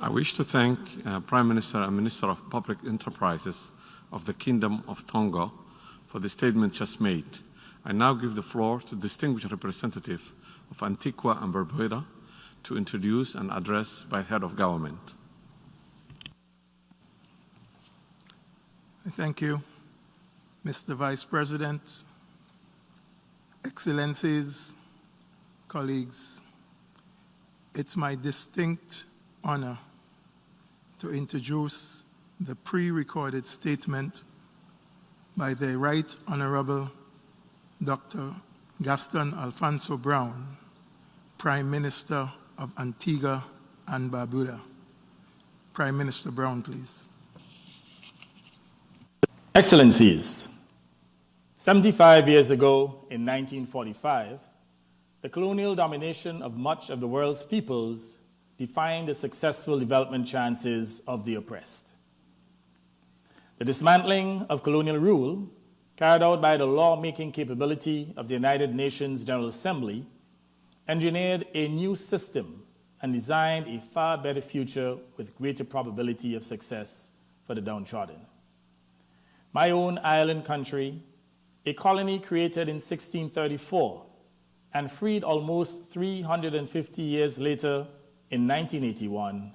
I wish to thank Prime Minister and Minister of Public Enterprises of the Kingdom of Tonga for the statement just made. I now give the floor to the distinguished representative of Antigua and Barbuda to introduce an address by head of government. Thank you, Mr. Vice President, Excellencies, colleagues. It's my distinct honor to introduce the pre-recorded statement by the Right Honorable Dr. Gaston Alfonso Brown, Prime Minister of Antigua and Barbuda. Prime Minister Brown, please. Excellencies, 75 years ago in 1945, the colonial domination of much of the world's peoples defined the successful development chances of the oppressed. The dismantling of colonial rule, carried out by the law-making capability of the United Nations General Assembly, engineered a new system and designed a far better future with greater probability of success for the downtrodden. My own island country, a colony created in 1634 and freed almost 350 years later in 1981,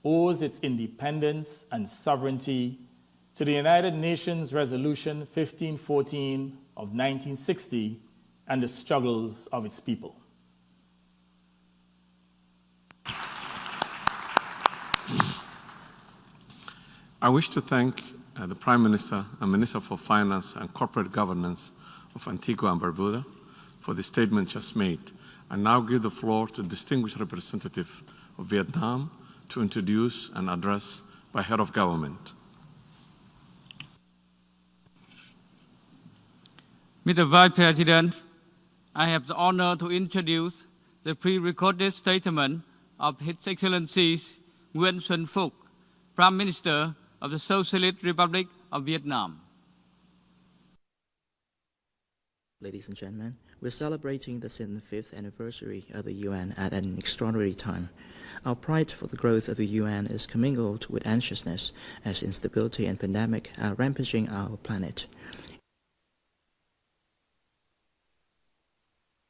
owes its independence and sovereignty to the United Nations Resolution 1514 of 1960 and the struggles of its people. I wish to thank the Prime Minister and Minister for Finance and Corporate Governance of Antigua and Barbuda for the statement just made. I now give the floor to the distinguished representative of Vietnam to introduce an address by head of government. Mr. Vice President, I have the honor to introduce the pre-recorded statement of His Excellency Nguyen Xuân Phuc, Prime Minister of the Socialist Republic of Vietnam. Ladies and gentlemen, we're celebrating the 75th anniversary of the UN at an extraordinary time. Our pride for the growth of the UN is commingled with anxiousness as instability and pandemic are rampaging our planet.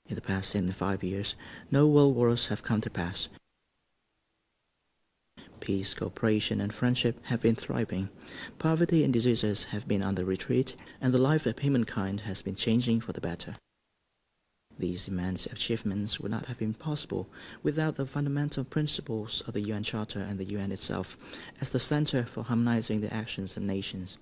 In the past 75 years, no world wars have come to pass. Peace, cooperation, and friendship have been thriving. Poverty and diseases have been on the retreat, and the life of humankind has been changing for the better. These immense achievements would not have been possible without the fundamental principles of the UN Charter and the UN itself as the center for harmonizing the actions of nations.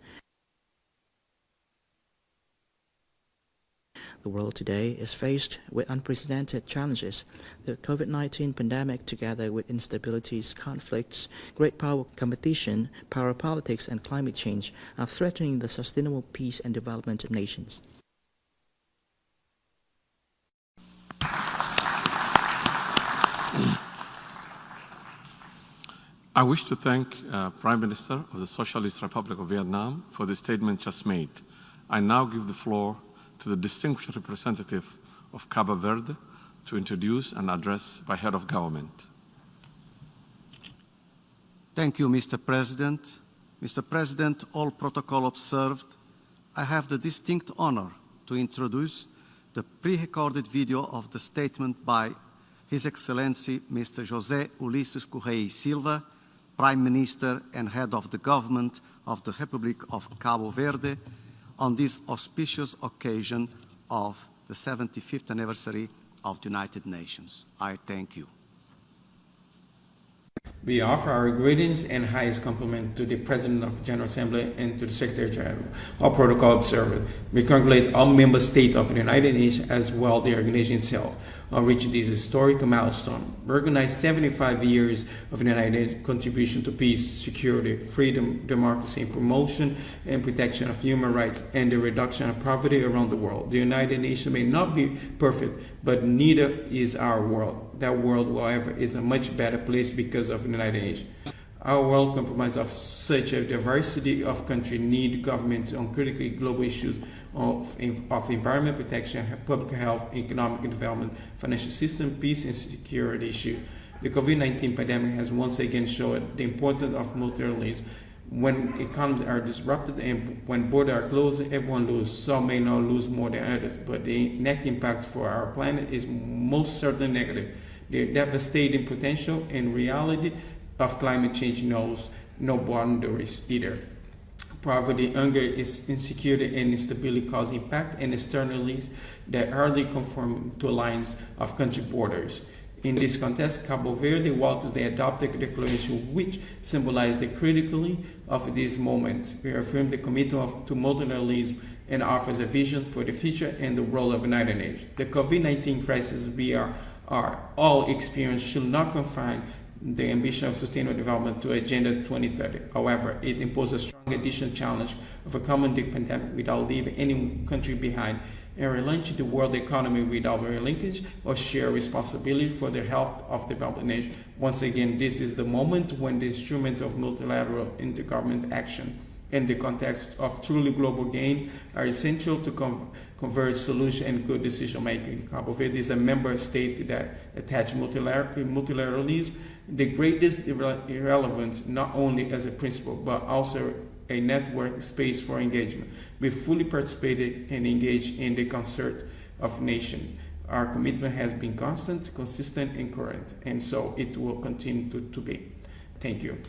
The world today is faced with unprecedented challenges. The COVID-19 pandemic, together with instabilities, conflicts, great power competition, power politics, and climate change, are threatening the sustainable peace and development of nations. I wish to thank Prime Minister of the Socialist Republic of Vietnam for the statement just made. I now give the floor to the distinguished representative of Cabo Verde to introduce an address by head of government. Thank you, Mr. President. Mr. President, all protocol observed, I have the distinct honor to introduce the pre-recorded video of the statement by His Excellency Mr. José Ulisses Correia e Silva, Prime Minister and Head of the Government of the Republic of Cabo Verde, on this auspicious occasion of the 75th anniversary of the United Nations. I thank you. We offer our greetings and highest compliment to the President of the General Assembly and to the Secretary General, all protocol observers. We congratulate all member states of the United Nations as well the organization itself on reaching this historic milestone. We recognize 75 years of the United Nations contribution to peace, security, freedom, democracy, and promotion and protection of human rights and the reduction of poverty around the world. The United Nations may not be perfect, but neither is our world. That world, however, is a much better place because of the United Nations. Our world, comprised of such a diversity of countries, need governments on critical global issues of environment protection, public health, economic development, financial system, peace and security issues. The COVID-19 pandemic has once again shown the importance of multilateralism. When economies are disrupted and when borders are closed, everyone loses. Some may not lose more than others, but the net impact for our planet is most certainly negative. The devastating potential and reality of climate change knows no boundaries either. Poverty, hunger, insecurity, and instability cause impact and externalities that hardly conform to lines of country borders. In this context, Cabo Verde welcomes the adopted declaration, which symbolizes the criticality of this moment. We affirm the commitment to multilateralism and offers a vision for the future and the role of the United Nations. The COVID-19 crisis we are all experiencing should not confine the ambition of sustainable development to Agenda 2030. However, it imposes a strong additional challenge of overcoming the pandemic without leaving any country behind and relaunching the world economy without linkage or share responsibility for the health of developed nations. Once again, this is the moment when the instrument of multilateral intergovernmental action in the context of truly global gain are essential to converge solution and good decision making. Cabo Verde is a member state that attach multilateralism the greatest irrelevance, not only as a principle, but also a network space for engagement. We fully participated and engaged in the concert of nations. Our commitment has been constant, consistent, and current, and so it will continue to be. Thank you.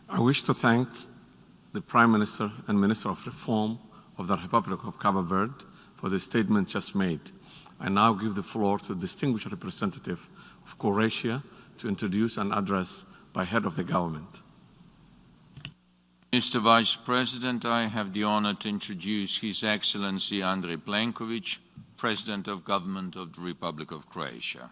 I wish to thank the Prime Minister and Minister of Reform of the Republic of Cabo Verde for the statement just made. I now give the floor to the distinguished representative of Croatia to introduce an address by head of the government. Mr. Vice President, I have the honor to introduce His Excellency Andrej Plenković, President of Government of the Republic of Croatia.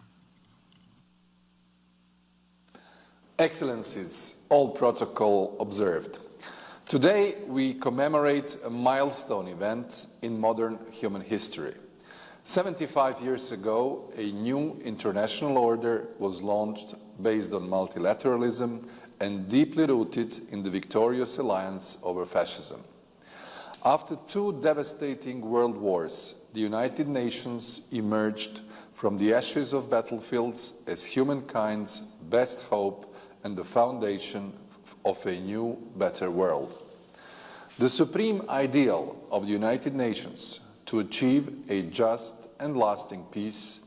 Excellencies, all protocol observed. Today we commemorate a milestone event in modern human history. 75 years ago, a new international order was launched based on multilateralism and deeply rooted in the victorious alliance over fascism. After two devastating world wars, the United Nations emerged from the ashes of battlefields as humankind's best hope and the foundation of a new, better world. The supreme ideal of the United Nations to achieve a just and lasting peace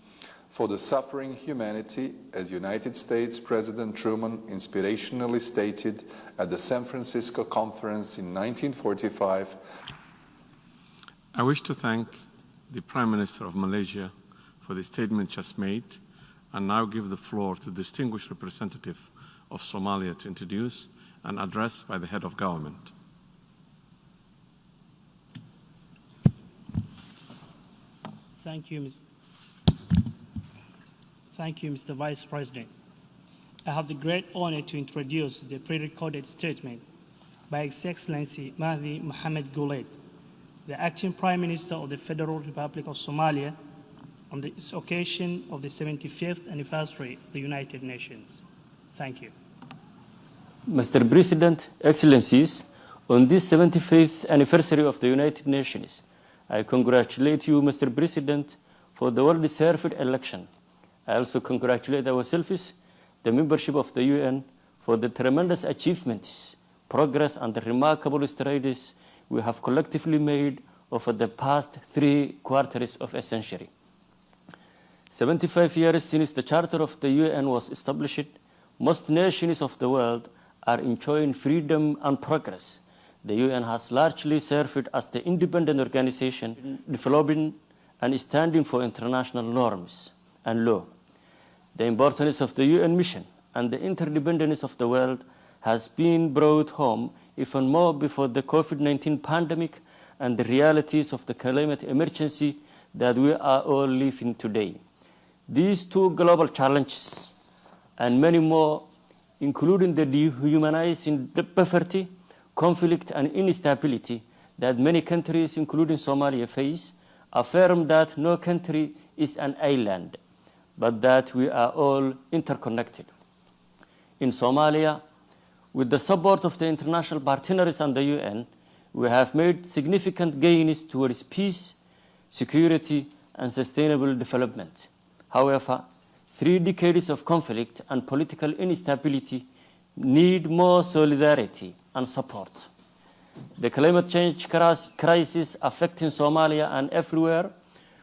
for the suffering humanity, as United States President Truman inspirationally stated at the San Francisco Conference in 1945. I wish to thank the Prime Minister of Malaysia for the statement just made, and now give the floor to the distinguished representative of Somalia to introduce an address by the head of government. Thank you, Mr. Vice President. I have the great honor to introduce the pre-recorded statement by His Excellency Mahdi Mohamed Guled, the Acting Prime Minister of the Federal Republic of Somalia, on this occasion of the 75th anniversary of the United Nations. Thank you. Mr. President, Excellencies, on this 75th anniversary of the United Nations, I congratulate you, Mr. President, for the well-deserved election. I also congratulate ourselves, the membership of the UN, for the tremendous achievements, progress, and the remarkable strides we have collectively made over the past 3/4 of a century. 75 years since the Charter of the UN was established, most nations of the world are enjoying freedom and progress. The UN has largely served as the independent organization developing and standing for international norms and law. The importance of the UN mission and the interdependence of the world has been brought home even more before the COVID-19 pandemic and the realities of the climate emergency that we are all living today. These two global challenges and many more, including the dehumanizing poverty, conflict, and instability that many countries, including Somalia, face, affirm that no country is an island, but that we are all interconnected. In Somalia, with the support of the international partners and the UN, we have made significant gains towards peace, security, and sustainable development. However, 3 decades of conflict and political instability need more solidarity and support. The climate change crisis affecting Somalia and everywhere,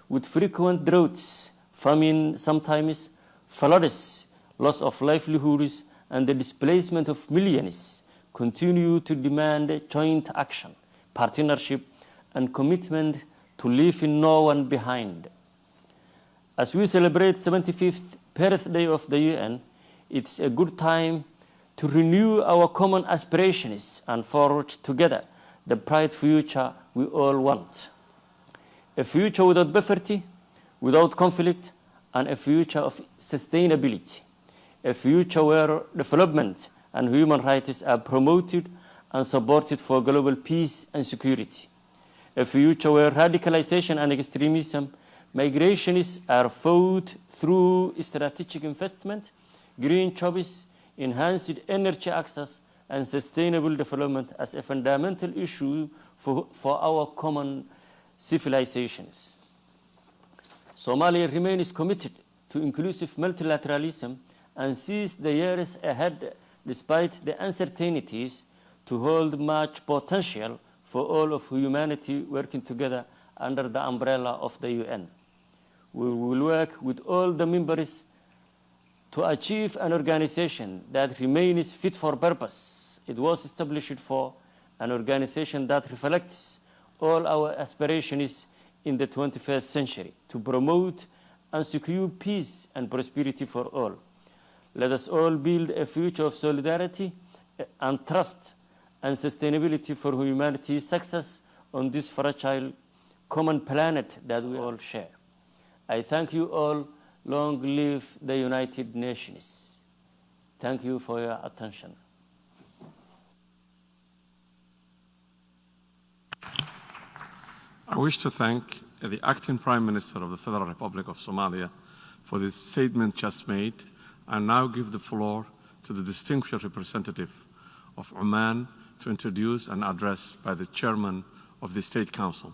with frequent droughts, famine sometimes, floods, loss of livelihoods, and the displacement of millions, continue to demand joint action, partnership, and commitment to leaving no one behind. As we celebrate 75th birthday of the UN, it's a good time to renew our common aspirations and forge together the bright future we all want. A future without poverty, without conflict, and a future of sustainability. A future where development and human rights are promoted and supported for global peace and security. A future where radicalization and extremism, migrations are fought through strategic investment, green jobs, enhanced energy access, and sustainable development as a fundamental issue for our common civilizations. Somalia remains committed to inclusive multilateralism and sees the years ahead, despite the uncertainties, to hold much potential for all of humanity working together under the umbrella of the UN. We will work with all the members to achieve an organization that remains fit for purpose. It was established for an organization that reflects all our aspirations in the 21st century to promote and secure peace and prosperity for all. Let us all build a future of solidarity and trust and sustainability for humanity's success on this fragile common planet that we all share. I thank you all. Long live the United Nations. Thank you for your attention. I wish to thank the Acting Prime Minister of the Federal Republic of Somalia for this statement just made, and now give the floor to the distinguished representative of Oman to introduce an address by the Chairman of the State Council.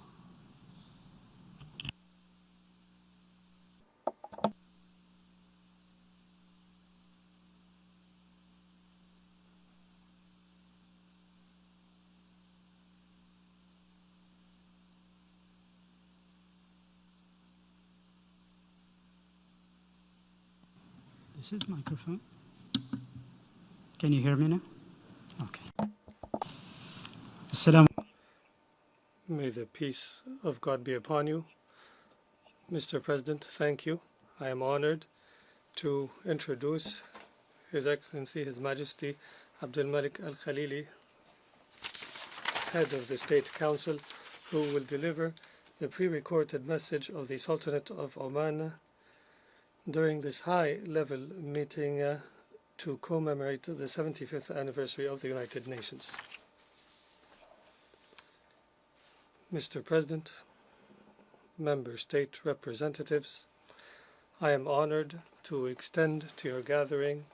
This is microphone. Can you hear me now? Okay. Assalamu. May the peace of God be upon you. Mr. President, thank you. I am honored to introduce His Excellency, His Majesty Abdul Malik Al Khalili, head of the State Council, who will deliver the pre-recorded message of the Sultanate of Oman during this high-level meeting to commemorate the 75th anniversary of the United Nations. Mr. President, member state representatives, I am honored to extend to your gathering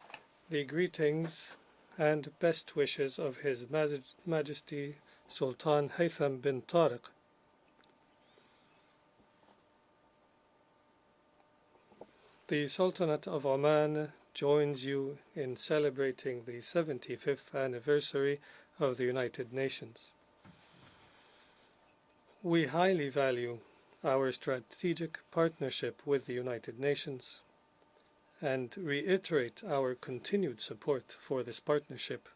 the greetings and best wishes of His Majesty Sultan Haytham bin Tariq, The Sultanate of Oman joins you in celebrating the 75th anniversary of the United Nations. We highly value our strategic partnership with the United Nations and reiterate our continued support for this partnership